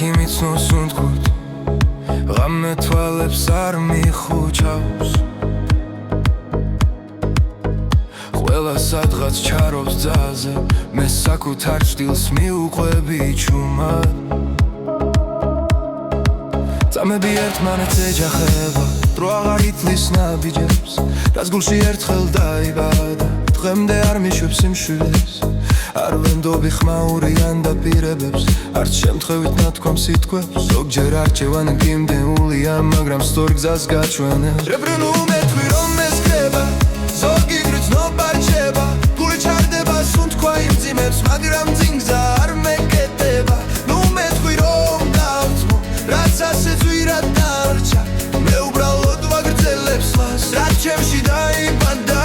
Karki mitsnos und gut Ղամը թվալებს არ մի խուչავს Ყველა სადღაც ჩარობს ձაზე მე საკუთარ ჭდილს მიუყვები ჩუმად წამები ერთმანეთს ეჯახება დრო აღარ ითვლის ნაბიჯებს რაც გულში ერთხელ დაიბადა დღემდე არ მიშვებს სიმშვიდეს არ ვენდობი ხმაურიან დაპირებებს არც შემთხვევით ნათქვამ სიტყვებს ზოგჯერ არჩევანი გიმდეულია მაგრამ სწორ გზას გაჩვენებს რებრუნუ მეთქვი რომ ეს ქრება ზოგი გრძნობა რჩება გული ჩარდება სუნთქვა იმძიმებს მაგრამ წინგზა არ მეკეტება ნუ მეთქვი რომ დავწმო რაც ასე ძვირად დარჩა მე უბრალოდ ვაგრძელებს ლას რაც ჩემში დაიბადა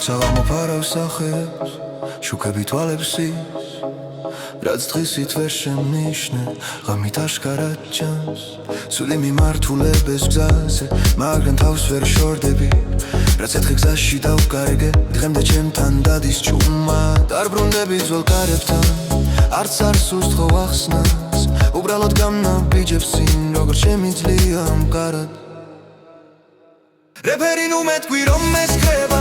საღამო ფარავს ახებს შუქები თვალებს ის რაც დღისით ვერ შემნიშნე ღამით აშკარად ჩანს სული მიმართულების გზაზე მაგრამ თავს ვერ შორდები რაც ერთხელ გზაში დავკარგე დღემდე ჩემთან დადის ჭუმად არ ბრუნდები ძველ კარებთან არც არ სუსტ ხო ახსნას უბრალოდ გამნაბიჯებს წინ როგორ შემიძლია მყარად რეფერი ნუ მეთქვი რომ ეს ქრება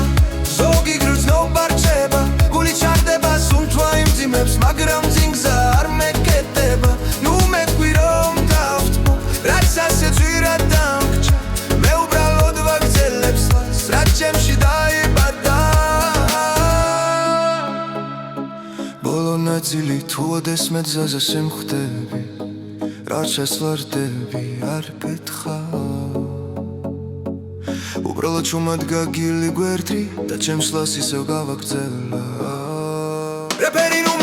ზოგი გრძნობა რჩება გული ჩარდება სუნთქვა იმძიმებს მაგრამ წინგზა არ მეკეტება ნუ მეთქვი რომ დავწმო რაც ასე ძვირად დამრჩა მე უბრალოდ ვაგრძელებს ლას რაც ჩემში დაიბადა ბოლო ნაწილი თუ ოდესმე გზაზე სიმხვდები რაც შესვლარდები არ გეთხარ უბრალოდ ჩუმად გაგილი გვერდრი და ჩემს ლას ისევ გავაგრძელა რეფერი ნუ